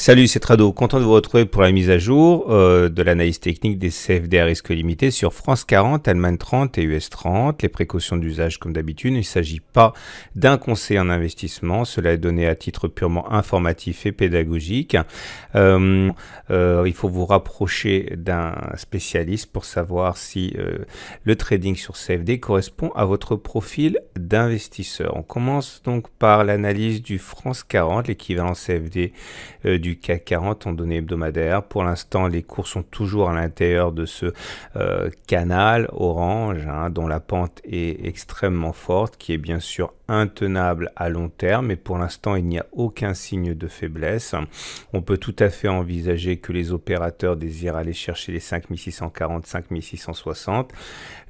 Salut, c'est Trado, content de vous retrouver pour la mise à jour de l'analyse technique des CFD à risque limité sur France 40, Allemagne 30 et US 30. Les précautions d'usage comme d'habitude, il ne s'agit pas d'un conseil en investissement, cela est donné à titre purement informatif et pédagogique. Il faut vous rapprocher d'un spécialiste pour savoir si le trading sur CFD correspond à votre profil d'investisseur. On commence donc par l'analyse du France 40, l'équivalent CFD du CAC 40 en données hebdomadaires. Pour l'instant, les cours sont toujours à l'intérieur de ce canal orange, dont la pente est extrêmement forte, qui est bien sûr intenable à long terme, mais pour l'instant, il n'y a aucun signe de faiblesse. On peut tout à fait envisager que les opérateurs désirent aller chercher les 5640, 5660.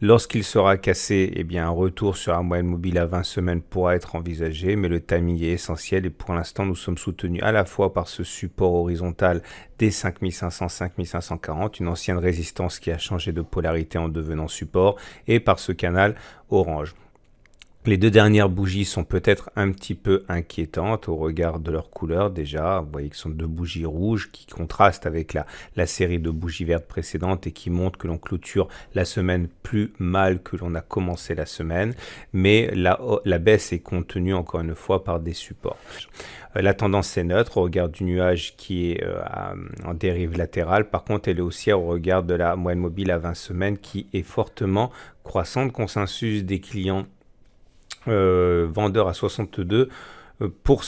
Lorsqu'il sera cassé, eh bien, un retour sur la moyenne mobile à 20 semaines pourra être envisagé, mais le timing est essentiel et pour l'instant, nous sommes soutenus à la fois par ce support horizontal des 5500, 5540, une ancienne résistance qui a changé de polarité en devenant support, et par ce canal orange. Les deux dernières bougies sont peut-être un petit peu inquiétantes au regard de leur couleur déjà. Vous voyez que ce sont deux bougies rouges qui contrastent avec la série de bougies vertes précédentes et qui montrent que l'on clôture la semaine plus mal que l'on a commencé la semaine. Mais la baisse est contenue encore une fois par des supports. La tendance est neutre au regard du nuage qui est en dérive latérale. Par contre, elle est haussière au regard de la moyenne mobile à 20 semaines qui est fortement croissante. Consensus des clients vendeur à 62%.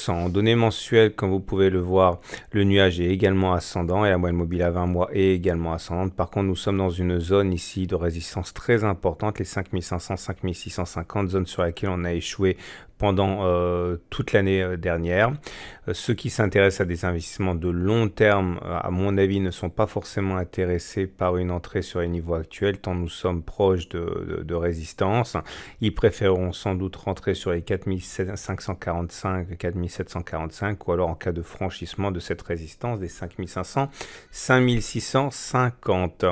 En données mensuelles, comme vous pouvez le voir, le nuage est également ascendant et la moyenne mobile à 20 mois est également ascendante. Par contre, nous sommes dans une zone ici de résistance très importante, les 5500, 5650, zone sur laquelle on a échoué pendant toute l'année dernière. Ceux qui s'intéressent à des investissements de long terme, à mon avis, ne sont pas forcément intéressés par une entrée sur les niveaux actuels, tant nous sommes proches de résistance. Ils préféreront sans doute rentrer sur les 4545, 4745, ou alors en cas de franchissement de cette résistance des 5500, 5650.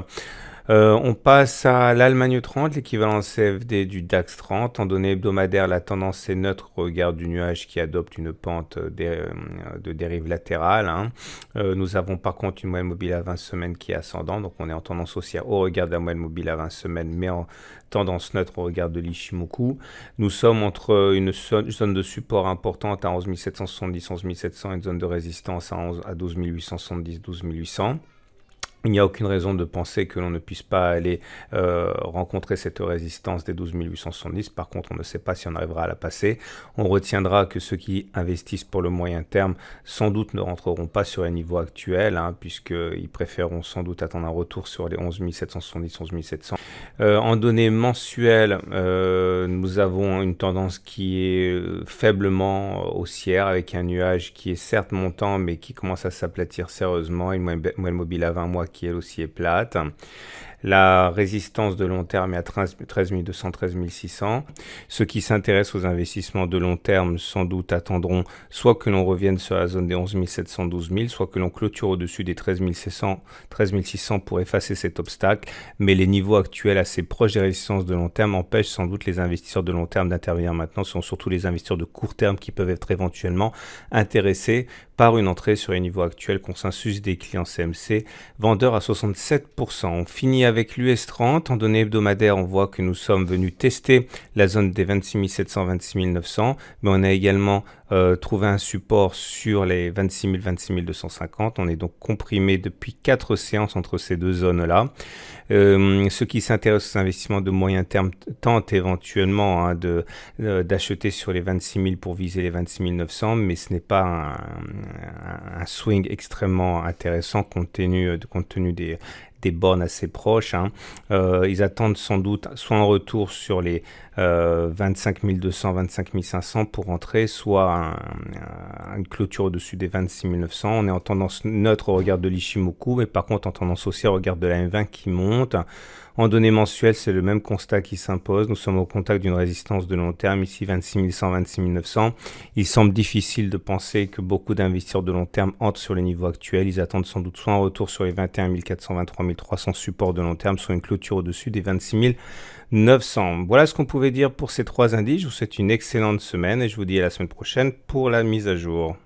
On passe à l'Allemagne 30, l'équivalent CFD du DAX 30. En données hebdomadaires, la tendance est neutre au regard du nuage qui adopte une pente de dérive latérale. Nous avons par contre une moyenne mobile à 20 semaines qui est ascendante, donc on est en tendance haussière au regard de la moyenne mobile à 20 semaines, mais en tendance neutre au regard de l'Ishimoku. Nous sommes entre une zone de support importante à 11 770, 11 700 et une zone de résistance à 12 870, 12 800. Il n'y a aucune raison de penser que l'on ne puisse pas aller rencontrer cette résistance des 12 870. Par contre, on ne sait pas si on arrivera à la passer. On retiendra que ceux qui investissent pour le moyen terme, sans doute ne rentreront pas sur les niveaux actuels, puisqu'ils préféreront sans doute attendre un retour sur les 11 770, 11 700. En données mensuelles, nous avons une tendance qui est faiblement haussière, avec un nuage qui est certes montant, mais qui commence à s'aplatir sérieusement, une moyenne mobile à 20 mois qui elle aussi est plate. La résistance de long terme est à 13 200, 13 600. Ceux qui s'intéressent aux investissements de long terme sans doute attendront soit que l'on revienne sur la zone des 11 700, 12 000, soit que l'on clôture au-dessus des 13 600, 13 600 pour effacer cet obstacle. Mais les niveaux actuels assez proches des résistances de long terme empêchent sans doute les investisseurs de long terme d'intervenir maintenant. Ce sont surtout les investisseurs de court terme qui peuvent être éventuellement intéressés par une entrée sur les niveaux actuels. Consensus des clients CMC, vendeur à 67%. On finit avec l'US 30. En données hebdomadaires, on voit que nous sommes venus tester la zone des 26 700, 26 900, mais on a également trouvé un support sur les 26 000, 26 250. On est donc comprimé depuis 4 séances entre ces deux zones-là. Ceux qui s'intéressent aux investissements de moyen terme tentent éventuellement d'acheter sur les 26 000 pour viser les 26 900, mais ce n'est pas un swing extrêmement intéressant compte tenu des bornes assez proches. Ils attendent sans doute soit un retour sur les 25 200, 25 500 pour rentrer, soit une clôture au-dessus des 26 900. On est en tendance neutre au regard de l'Ishimoku, mais par contre en tendance haussière au regard de la M20 qui monte. En données mensuelles, c'est le même constat qui s'impose. Nous sommes au contact d'une résistance de long terme, ici 26 100, 26 900. Il semble difficile de penser que beaucoup d'investisseurs de long terme entrent sur les niveaux actuels. Ils attendent sans doute soit un retour sur les 21 400, 23 300 supports de long terme, soit une clôture au-dessus des 26 900. Voilà ce qu'on pouvait dire pour ces trois indices. Je vous souhaite une excellente semaine et je vous dis à la semaine prochaine pour la mise à jour.